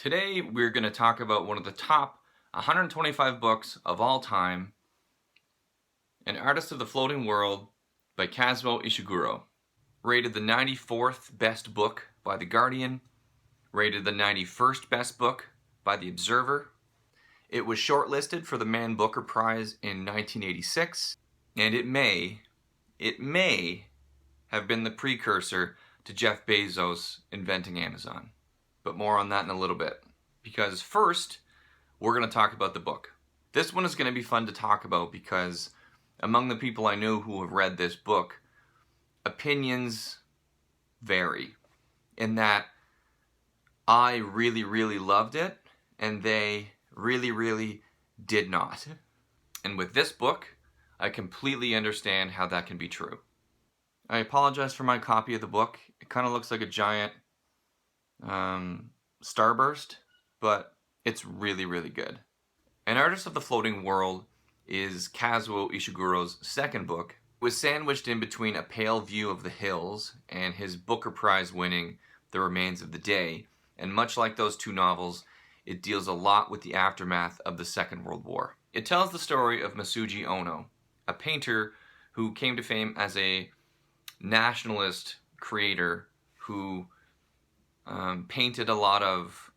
Today we're going to talk about one of the top 125 books of all time, An Artist of the Floating World by Kazuo Ishiguro. Rated the 94th best book by The Guardian, rated the 91st best book by The Observer. It was shortlisted for the Man Booker Prize in 1986, and it may have been the precursor to Jeff Bezos inventing Amazon. But more on that in a little bit. Because first, we're going to talk about the book. This one is going to be fun to talk about because among the people I know who have read this book, opinions vary. In that I really loved it, and they really did not. And with this book, I completely understand how that can be true. I apologize for my copy of the book. It kind of looks like a giant starburst, but it's really good. An Artist of the Floating World is Kazuo Ishiguro's second book. It was sandwiched in between A Pale View of the Hills and his Booker Prize winning The Remains of the Day, and much like those two novels, it deals a lot with the aftermath of the Second World War. It tells the story of Masuji Ono, a painter who came to fame as a nationalist creator who painted a lot of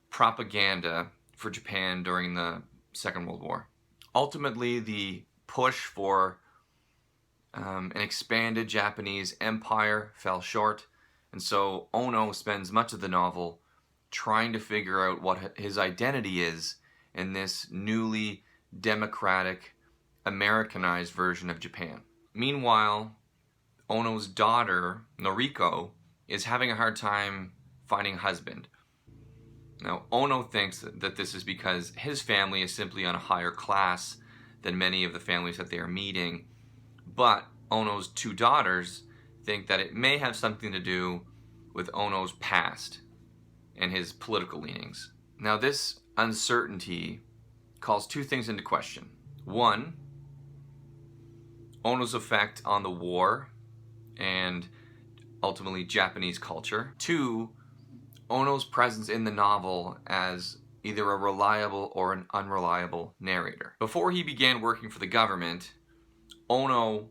propaganda for Japan during the Second World War. Ultimately, the push for an expanded Japanese empire fell short, and so Ono spends much of the novel trying to figure out what his identity is in this newly democratic, Americanized version of Japan. Meanwhile, Ono's daughter, Noriko, is having a hard time finding a husband. Now, Ono thinks that this is because his family is simply on a higher class than many of the families that they are meeting, but Ono's two daughters think that it may have something to do with Ono's past and his political leanings. Now, this uncertainty calls two things into question. One, Ono's effect on the war and ultimately Japanese culture. Two, Ono's presence in the novel as either a reliable or an unreliable narrator. Before he began working for the government, Ono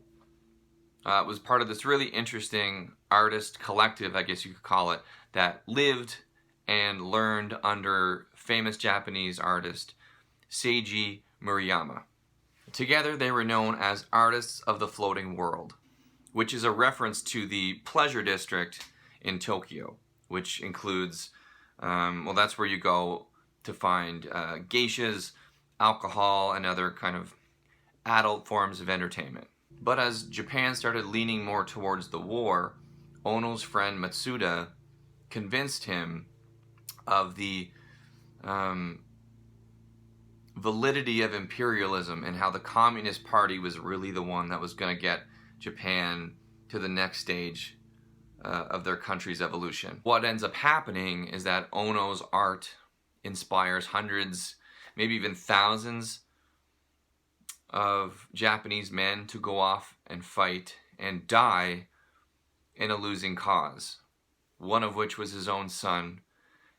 was part of this really interesting artist collective, I guess you could call it, that lived and learned under famous Japanese artist Seiji Murayama. Together they were known as Artists of the Floating World, which is a reference to the pleasure district in Tokyo, which includes, that's where you go to find geishas, alcohol, and other kind of adult forms of entertainment. But as Japan started leaning more towards the war, Ono's friend Matsuda convinced him of the validity of imperialism and how the Communist Party was really the one that was going to get Japan to the next stage of their country's evolution. What ends up happening is that Ono's art inspires hundreds, maybe even thousands of Japanese men to go off and fight and die in a losing cause. One of which was his own son,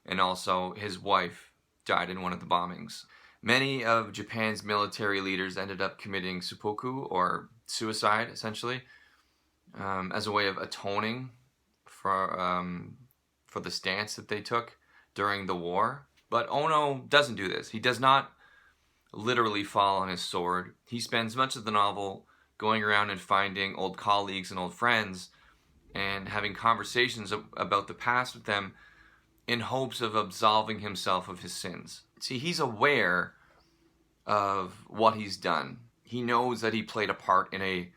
and also his wife died in one of the bombings. Many of Japan's military leaders ended up committing seppuku, or suicide, essentially, as a way of atoning for the stance that they took during the war. But Ono doesn't do this. He does not literally fall on his sword. He spends much of the novel going around and finding old colleagues and old friends and having conversations about the past with them in hopes of absolving himself of his sins. See, he's aware of what he's done. He knows that he played a part in a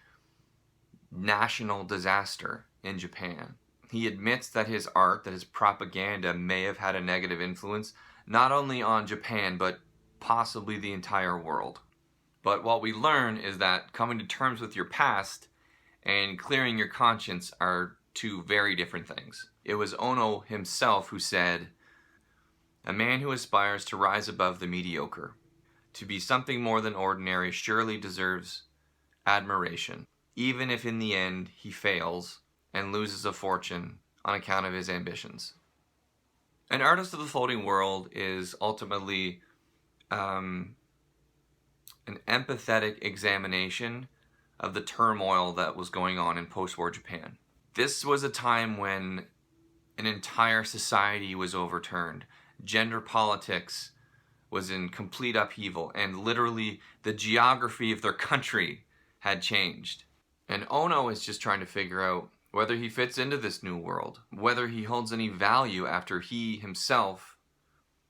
national disaster in Japan. He admits that his art, that his propaganda may have had a negative influence, not only on Japan, but possibly the entire world. But what we learn is that coming to terms with your past and clearing your conscience are two very different things. It was Ono himself who said, "A man who aspires to rise above the mediocre, to be something more than ordinary, surely deserves admiration, even if in the end he fails and loses a fortune on account of his ambitions." An Artist of the Floating World is ultimately an empathetic examination of the turmoil that was going on in post-war Japan. This was a time when an entire society was overturned. Gender politics was in complete upheaval, and literally the geography of their country had changed. And Ono is just trying to figure out whether he fits into this new world, whether he holds any value after he himself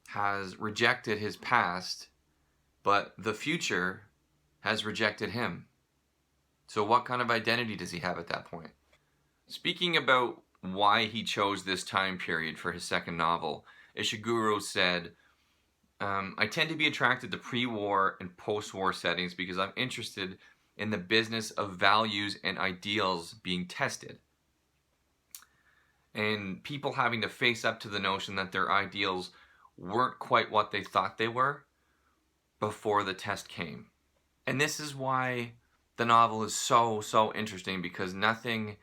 has rejected his past, but the future has rejected him. So what kind of identity does he have at that point? Speaking about why he chose this time period for his second novel, Ishiguro said, I tend to be attracted to pre-war and post-war settings because I'm interested in the business of values and ideals being tested. And people having to face up to the notion that their ideals weren't quite what they thought they were before the test came. And this is why the novel is so interesting, because nothing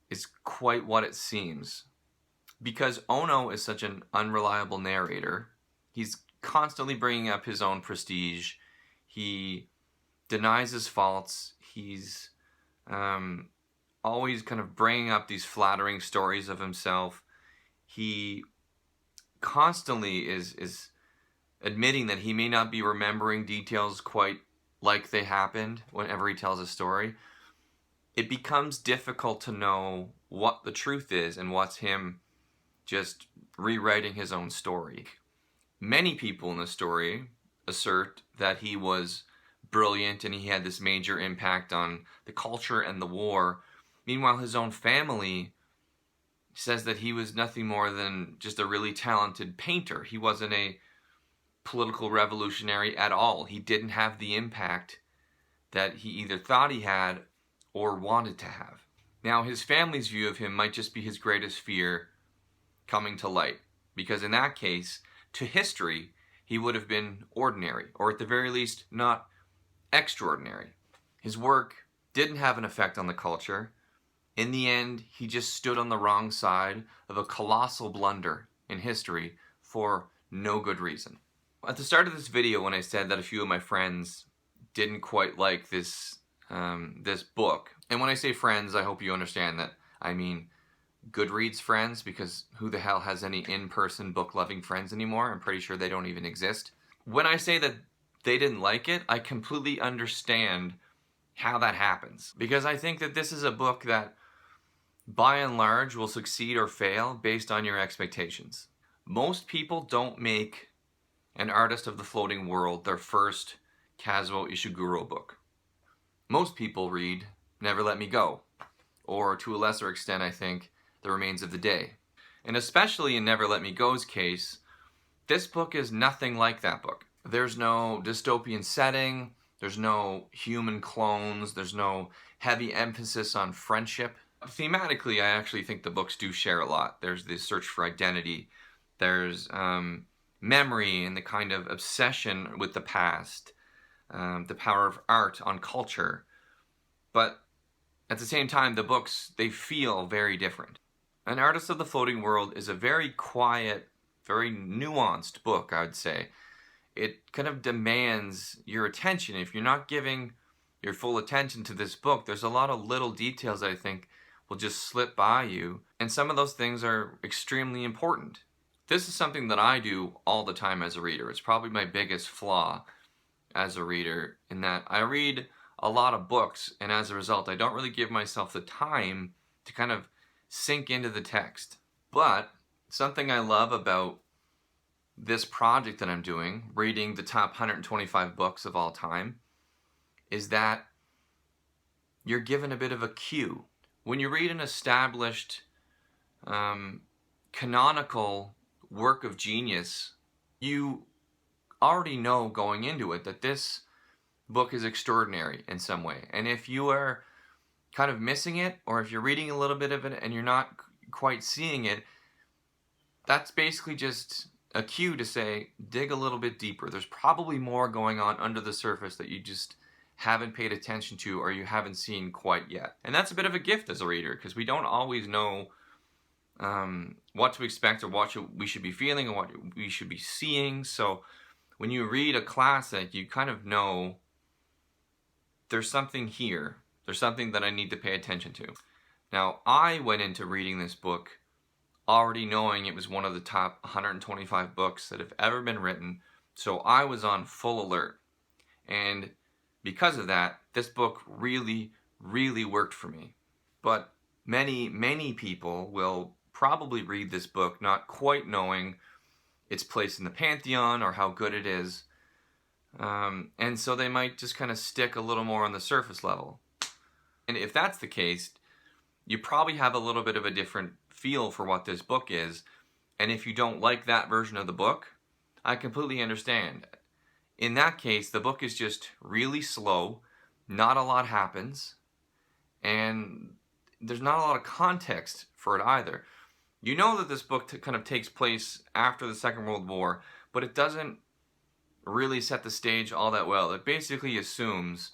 is quite what it seems. Because Ono is such an unreliable narrator, he's constantly bringing up his own prestige, he denies his faults, he's always kind of bringing up these flattering stories of himself. He constantly is admitting that he may not be remembering details quite like they happened whenever he tells a story. It becomes difficult to know what the truth is and what's him just rewriting his own story. Many people in the story assert that he was brilliant and he had this major impact on the culture and the war. Meanwhile, his own family says that he was nothing more than just a really talented painter. He wasn't a political revolutionary at all. He didn't have the impact that he either thought he had or wanted to have. Now, his family's view of him might just be his greatest fear coming to light, because in that case, to history, he would have been ordinary, or at the very least, not extraordinary. His work didn't have an effect on the culture. In the end, he just stood on the wrong side of a colossal blunder in history for no good reason. At the start of this video, when I said that a few of my friends didn't quite like this book, and when I say friends, I hope you understand that I mean Goodreads friends, because who the hell has any in-person book-loving friends anymore? I'm pretty sure they don't even exist. When I say that they didn't like it, I completely understand how that happens, because I think that this is a book that by and large will succeed or fail based on your expectations. Most people don't make An Artist of the Floating World their first Kazuo Ishiguro book. Most people read Never Let Me Go, or to a lesser extent, I think, The Remains of the Day. And especially in Never Let Me Go's case, this book is nothing like that book. There's no dystopian setting, there's no human clones, there's no heavy emphasis on friendship. Thematically, I actually think the books do share a lot. There's this search for identity, there's memory and the kind of obsession with the past, the power of art on culture. But at the same time, the books, they feel very different. An Artist of the Floating World is a very quiet, very nuanced book, I would say. It kind of demands your attention. If you're not giving your full attention to this book, there's a lot of little details that I think will just slip by you, and some of those things are extremely important. This is something that I do all the time as a reader. It's probably my biggest flaw as a reader, in that I read a lot of books, and as a result, I don't really give myself the time to kind of sink into the text. But something I love about this project that I'm doing, reading the top 125 books of all time, is that you're given a bit of a cue. When you read an established, canonical work of genius, you already know going into it that this book is extraordinary in some way. And if you are kind of missing it, or if you're reading a little bit of it and you're not quite seeing it, that's basically just a cue to say, dig a little bit deeper. There's probably more going on under the surface that you just haven't paid attention to, or you haven't seen quite yet. And that's a bit of a gift as a reader, because we don't always know what to expect, or what we should be feeling, or what we should be seeing. So when you read a classic, you kind of know there's something here. There's something that I need to pay attention to. Now, I went into reading this book already knowing it was one of the top 125 books that have ever been written, so I was on full alert. And because of that, this book really, really worked for me. But many people will probably read this book not quite knowing its place in the pantheon or how good it is. And so they might just kind of stick a little more on the surface level. And if that's the case, you probably have a little bit of a different feel for what this book is. And if you don't like that version of the book, I completely understand. In that case, the book is just really slow, not a lot happens, and there's not a lot of context for it either. You know that this book kind of takes place after the Second World War, but it doesn't really set the stage all that well. It basically assumes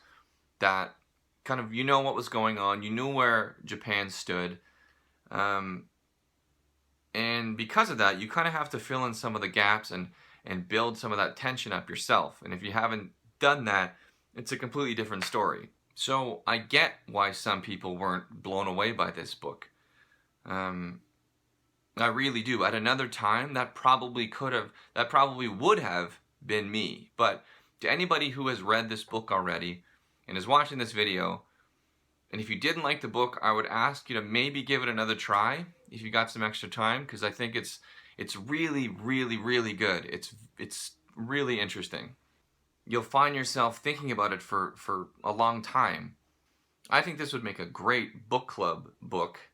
that kind of you know what was going on, you knew where Japan stood, and because of that, you kind of have to fill in some of the gaps and build some of that tension up yourself. And if you haven't done that, it's a completely different story. So I get why some people weren't blown away by this book. I really do. At another time, that probably would have been me. But to anybody who has read this book already and is watching this video, and if you didn't like the book, I would ask you to maybe give it another try if you got some extra time, because I think it's really, really, really good. It's really interesting. You'll find yourself thinking about it for a long time. I think this would make a great book club book,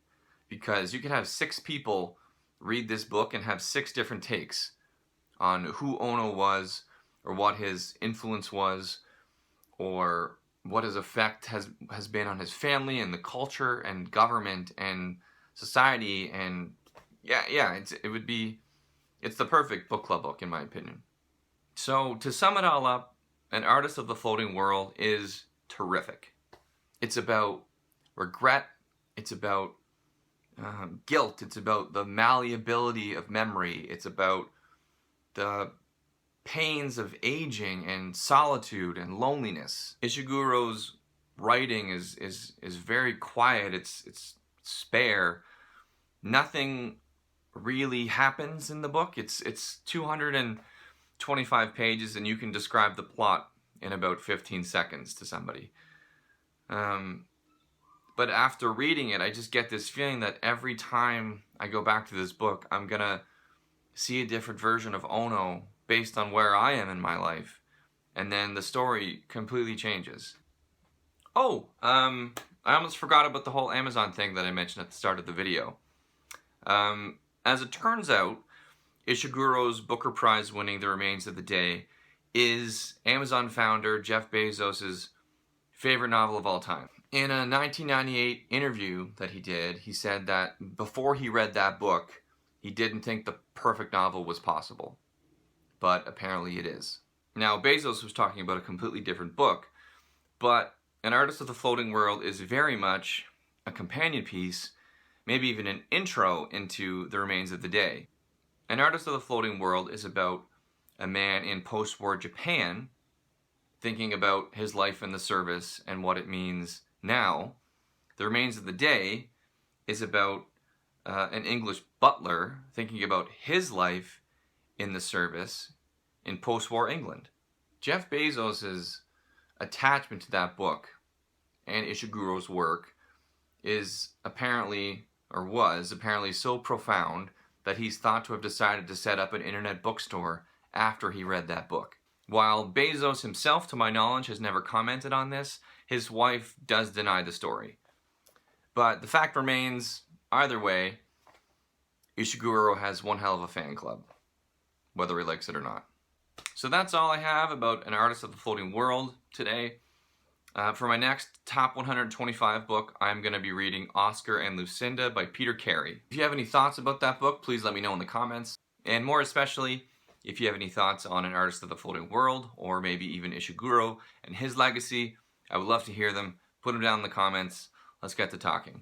because you could have 6 people read this book and have 6 different takes on who Ono was, or what his influence was, or what his effect has been on his family and the culture and government and society. And it's the perfect book club book in my opinion. So to sum it all up, An Artist of the Floating World is terrific. It's about regret, it's about guilt, it's about the malleability of memory, it's about the pains of aging and solitude and loneliness. Ishiguro's writing is very quiet, it's spare. Nothing really happens in the book. It's 225 pages, and you can describe the plot in about 15 seconds to somebody. But after reading it, I just get this feeling that every time I go back to this book, I'm gonna see a different version of Ono based on where I am in my life, and then the story completely changes. Oh, I almost forgot about the whole Amazon thing that I mentioned at the start of the video. As it turns out, Ishiguro's Booker Prize winning The Remains of the Day is Amazon founder Jeff Bezos' favorite novel of all time. In a 1998 interview that he did, he said that before he read that book, he didn't think the perfect novel was possible. But apparently it is. Now, Bezos was talking about a completely different book, but An Artist of the Floating World is very much a companion piece, maybe even an intro into The Remains of the Day. An Artist of the Floating World is about a man in post-war Japan thinking about his life in the service and what it means now. The Remains of the Day is about an English butler thinking about his life in the service in post-war England. Jeff Bezos' attachment to that book and Ishiguro's work is apparently, or was apparently, so profound that he's thought to have decided to set up an internet bookstore after he read that book. While Bezos himself, to my knowledge, has never commented on this, his wife does deny the story. But the fact remains, either way, Ishiguro has one hell of a fan club, whether he likes it or not. So that's all I have about An Artist of the Floating World today. For my next top 125 book, I'm going to be reading Oscar and Lucinda by Peter Carey. If you have any thoughts about that book, please let me know in the comments. And more especially, if you have any thoughts on An Artist of the Floating World, or maybe even Ishiguro and his legacy, I would love to hear them. Put them down in the comments. Let's get to talking.